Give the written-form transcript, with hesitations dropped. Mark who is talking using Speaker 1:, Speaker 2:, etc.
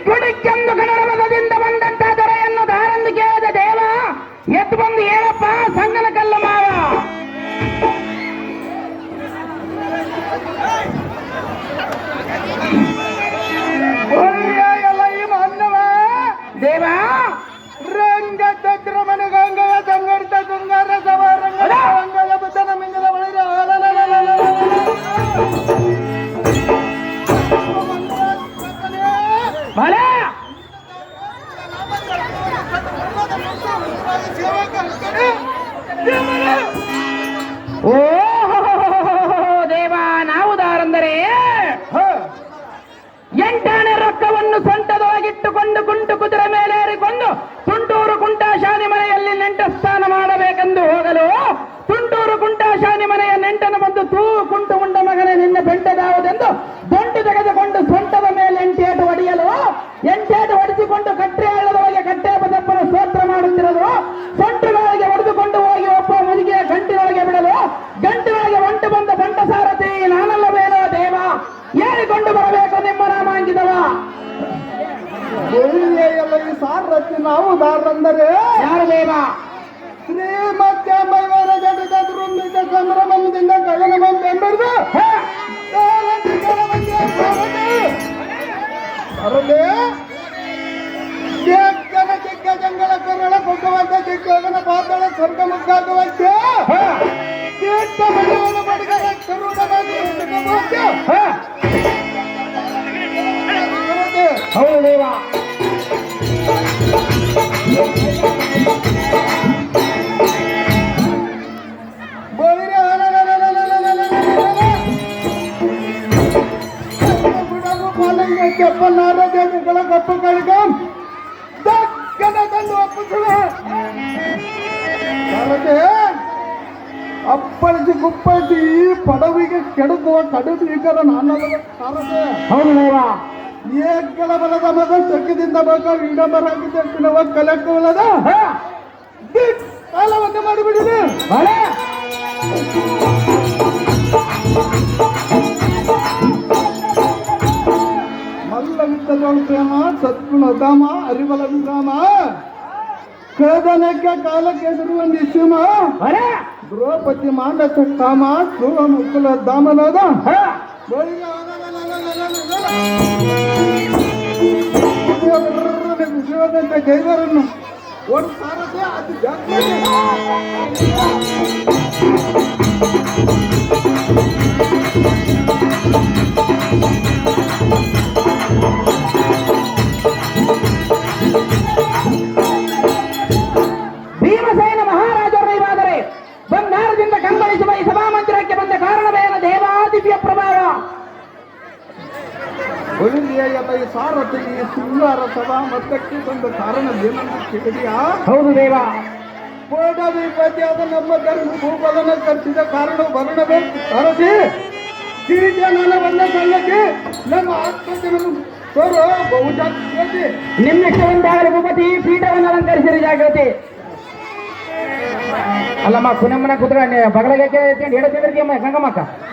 Speaker 1: ಕುಡಿಕೆಂದು ಗಣರಮದಿಂದ ಬಂದಂತ ದೊರೆಯನ್ನು ದಾರೆಂದು ಕೇಳಿದ ದೇವ ಎದ್ದು ಬಂದು ಏನಪ್ಪ ಸಂಗನ ಕಲ್ಲ ಮಾವ
Speaker 2: ಎಲ್ಲ ಈ ಮಾನವ
Speaker 1: ದೇವ
Speaker 2: ರಂಗ ಚಕ್ರ ಮನಗಂಗಯ ಸಂಗಡಿತ ತುಂಗಾರ ಸವಾರಂಗ ರಂಗದ ಬುದ್ಧನ ಮಿಂಗದ ಬಳಿರ
Speaker 1: ಬಲ ಓ ದೇವ ನಾವು ದಾರಂದರೆ ಎಂಟಾಣೆ ರೊಕ್ಕವನ್ನು ಸೊಂಟದೊಳಗಿಟ್ಟುಕೊಂಡು ಗುಂಟು ಕುದುರೆ ಮೇಲೆ ಏರಿಕೊಂಡು ತುಂಟೂರು ಕುಂಟಾಶಾನಿ ಮನೆಯಲ್ಲಿ ನೆಂಟ ಸ್ನಾನ ಮಾಡಬೇಕೆಂದು ಹೋಗಲು ತುಂಟೂರು ಕುಂಟಾಶಾನಿ ಮನೆಯ ನೆಂಟನು ಬಂದು ತೂ ಕುಂಟು ಉಂಡ ಮಗನೇ ನಿನ್ನ ಬೆಂಟದಾವುದೆಂದು ದೊಂಟು ತೆಗೆದುಕೊಂಡು ಸೊಂಟದ ಮೇಲೆ ಎಂಟೇಟು ಹೊಡೆಯಲು ಎಂಟೇಟು ಹೊಡೆಸಿಕೊಂಡು ಕಟ್ಟೆ ಹಳ್ಳದೊಳಗೆ ಕಟ್ಟೆ ಬದಪ್ಪನ ಸ್ತೋತ್ರ ಮಾಡುತ್ತಿರಲು ಸೊಂಟುಗಳಿಗೆ ಹೊಡೆದುಕೊಂಡು ಹೋಗಿ ಒಬ್ಬ ಮುದುಗಿಯ ಗಂಟಿನೊಳಗೆ ಬಿಡಲು ಗಂಟಿನೊಳಗೆ ಹೊಂಟು ಬಂದ ಬಂಟ ಸಾರಥಿ ನಾನಲ್ಲವೇನೋ ದೇವ ಏರಿಕೊಂಡು ಬರಬೇಕು ನಿಮ್ಮ ನಾಮಾಂಕಿತವ
Speaker 2: ಎಲ್ಲ ಈ ಸಾರಥಿ ನಾವು ದಾರಂದರೆ
Speaker 1: ಯಾರು ದೇವ
Speaker 2: ಶ್ರೀಮತ್ಯ ಮೈವರ ಜಗದ್ರುಂಬಿತ ಸಂಭ್ರಮದಿಂದ ಗಗನ ಬಂದೆಂಬುದು ಚಿಕ್ಕ ಜಂಗಲ ಕರಳ ಕುಗ್ಗುವಂತ ಚಿಕ್ಕಗನ ಪಾತಳ ಸ್ವರ್ಗ ಮುಗ್ಗಾಗುವಂತೆ ತೀರ್ಥ ಮನೆಯನ್ನು ಬಡಿಗರ
Speaker 1: ಹೌದು ದೇವ
Speaker 2: ಕೆಪ್ಪನಾರೋಗ್ಯಗಳ ಕಪ್ಪು ಕಳಿಗ ದಕ್ಕನ ತಂದು ಒಪ್ಪಿಸುವೆ ಅಪ್ಪಳಿಸಿ ಕುಪ್ಪಳಿಸಿ ಈ ಪಡವಿಗೆ ಕೆಡುಕುವ ಕಡುಬೀಕರ ನಾನಲ್ಲ ಸಾರದೆ
Speaker 1: ಹೌದು ದೇವ
Speaker 2: ಏಕಲ ಬಲದ ಮಗ ಚಕ್ಕಿದಿಂದ ಬೇಕಾ ವಿಡಂಬರಾಗಿ ಚಕ್ಕಿನವ ಕಲೆಕ್ಕುವಲ್ಲದ ಕಾಲವನ್ನು ಮಾಡಿಬಿಡಿದೆ ಮಲ್ಲವಿದ್ದಲೊಳು ಪ್ರೇಮ ಸದ್ಗುಣ ಧಾಮ ಅರಿಬಲ ವಿರಾಮ ಕದನಕ್ಕೆ ಕಾಲಕ್ಕೆ ಎದುರುವ ನಿಶ್ಚಿಮ ದ್ರೌಪದಿ ಮಾಂಡಸ ಕಾಮ ಸುರ ಮುಕ್ಕುಲ ಧಾಮನಾದ ವಿಷಯದಂತ ಜೈವರನ್ನು ಒಂದು ಸಾರದೆ ಅದು ಜಾಸ್ತಿ
Speaker 1: ಭೀಮಸೇನ ಮಹಾರಾಜರೈವಾದರೆ ಬಂಗಾರದಿಂದ ಕಂಗೊಳಿಸುವ ಈ ಸಭಾಮಂದಿರಕ್ಕೆ ಬಂದ ಕಾರಣವೇನ ದೇವಾದಿವ್ಯ ಪ್ರಭಾವ
Speaker 2: ಈ ಸಾರಥಿ ಈ ಶೃಂಗಾರ ಸಭಾ ಮತ್ತಕ್ಕೆ ಬಂದ ಕಾರಣ ಏನಂತ ಕೇಳಿದೆಯಾ
Speaker 1: ಹೌದು ದೇವ
Speaker 2: ಕೋಟಾಧಿಪತಿಯಾದ ನಮ್ಮ ಧರ್ಮ ಭೂಬಲನ ಕರ್ಸಿದ ಕಾರಣ ವರ್ಣಬೇಕು ಸಾರಥಿ ಕಿರೀಟನ ಬಂದ ಸಂಗತಿ ನಮ್ಮ ಆತ್ಮಜನ ತೋರು ಬಹುಜಾತಿ
Speaker 1: ನಿಮ್ಮಿಷ್ಟವೆಂದಾಗಲಿ ಭೂಪತಿ ಪೀಠವನ್ನು ಅಲಂಕರಿಸಿರಿ ಜಾಗೃತಿ ಅಲ್ಲಮ್ಮ ಪುನಮ್ಮನ ಕುದುರೆ ಬಗಲಗೆ ಎಡತಿದ್ರಮ್ಮ ಗಂಗಮ್ಮಕ್ಕ